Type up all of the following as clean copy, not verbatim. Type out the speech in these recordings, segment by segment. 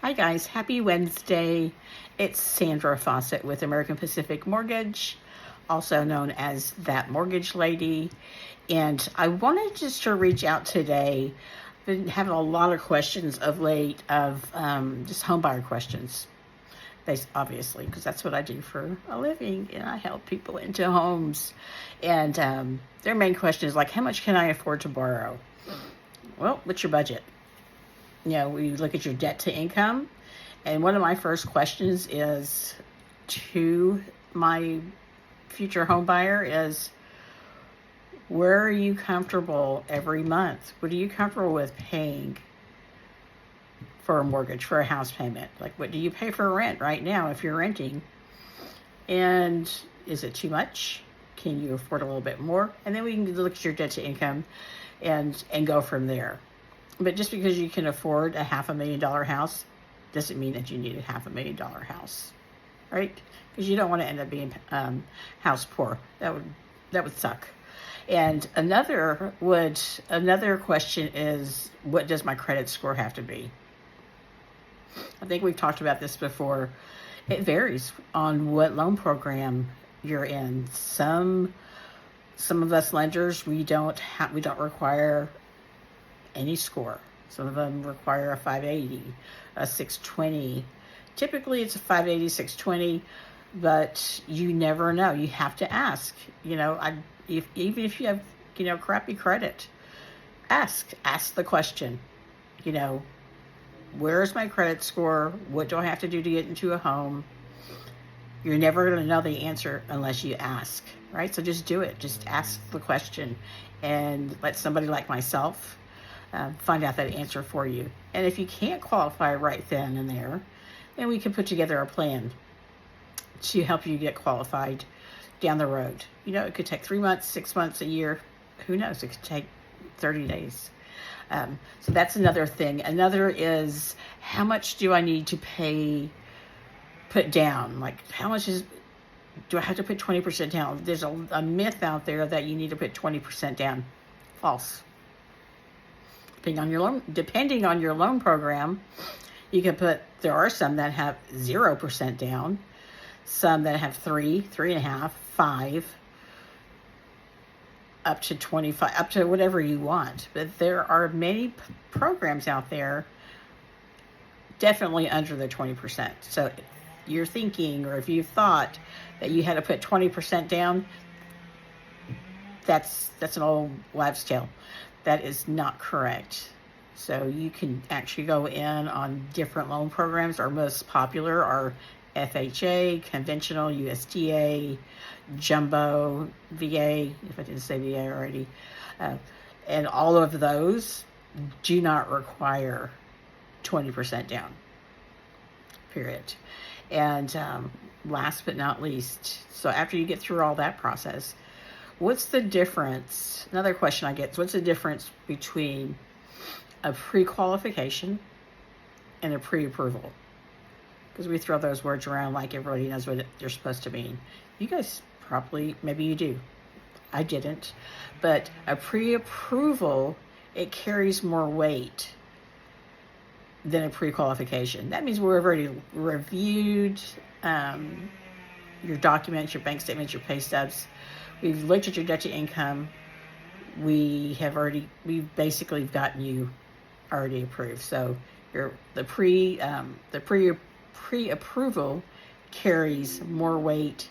Hi guys, happy Wednesday. It's Sandra Fawcett with American Pacific Mortgage, also known as That Mortgage Lady. And I wanted just to reach out today. Been having a lot of questions of late of just homebuyer questions. Obviously, because that's what I do for a living, and I help people into homes. And their main question is like, how much can I afford to borrow? Well, what's your budget? We look at your debt to income. And one of my first questions is to my future home buyer is, where are you comfortable every month? What are you comfortable with paying for a mortgage, for a house payment? Like, what do you pay for rent right now if you're renting? And is it too much? Can you afford a little bit more? And then we can look at your debt to income and go from there. But just because you can afford a $500,000 house doesn't mean that you need a $500,000 house, right? Because you don't want to end up being house poor. That would suck. And another question is, what does my credit score have to be? I think we've talked about this before. It varies on what loan program you're in. Some of us lenders, we don't require any score. Some of them require a 580, a 620. Typically it's a 580, 620, but you never know. You have to ask. Even if you have crappy credit, ask the question. Where's my credit score? What do I have to do to get into a home? You're never going to know the answer unless you ask, right? So just do it. Just ask the question and let somebody like myself find out that answer for you. And if you can't qualify right then and there, then we can put together a plan to help you get qualified down the road. It could take 3 months, 6 months, a year. Who knows? It could take 30 days. So that's another thing. Another is, how much do I need to put down? Like, how much do I have to put 20% down? There's a myth out there that you need to put 20% down. False. Depending on your loan program, you can there are some that have 0% down, some that have 3.5, 5, up to 25, up to whatever you want. But there are many programs out there definitely under the 20%. So if you're thinking, or if you thought that you had to put 20% down, that's an old wives' tale. That is not correct. So you can actually go in on different loan programs. Our most popular are FHA, conventional, USDA, jumbo, VA, if I didn't say VA already. And all of those do not require 20% down, period. And last but not least, so after you get through all that process, what's the difference? Another question I get is, what's the difference between a pre-qualification and a pre-approval? Because we throw those words around like everybody knows what they're supposed to mean. You guys probably, maybe you do. I didn't. But a pre-approval, it carries more weight than a pre-qualification. That means we've already reviewed your documents, your bank statements, your pay stubs. We've looked at your debt to income. We've basically gotten you already approved. So the pre-approval carries more weight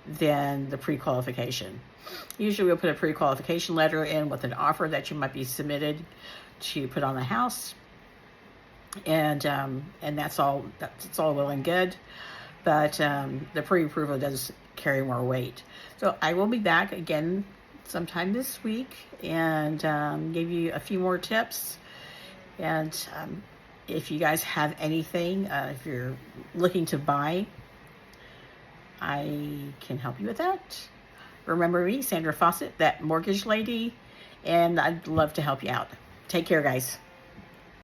than the pre-qualification. Usually we'll put a pre-qualification letter in with an offer that you might be submitted to put on the house. And that's all well and good. But the pre-approval does carry more weight. So I will be back again sometime this week and give you a few more tips. And if you guys have anything, if you're looking to buy, I can help you with that. Remember me, Sandra Fawcett, That Mortgage Lady, and I'd love to help you out. Take care, guys.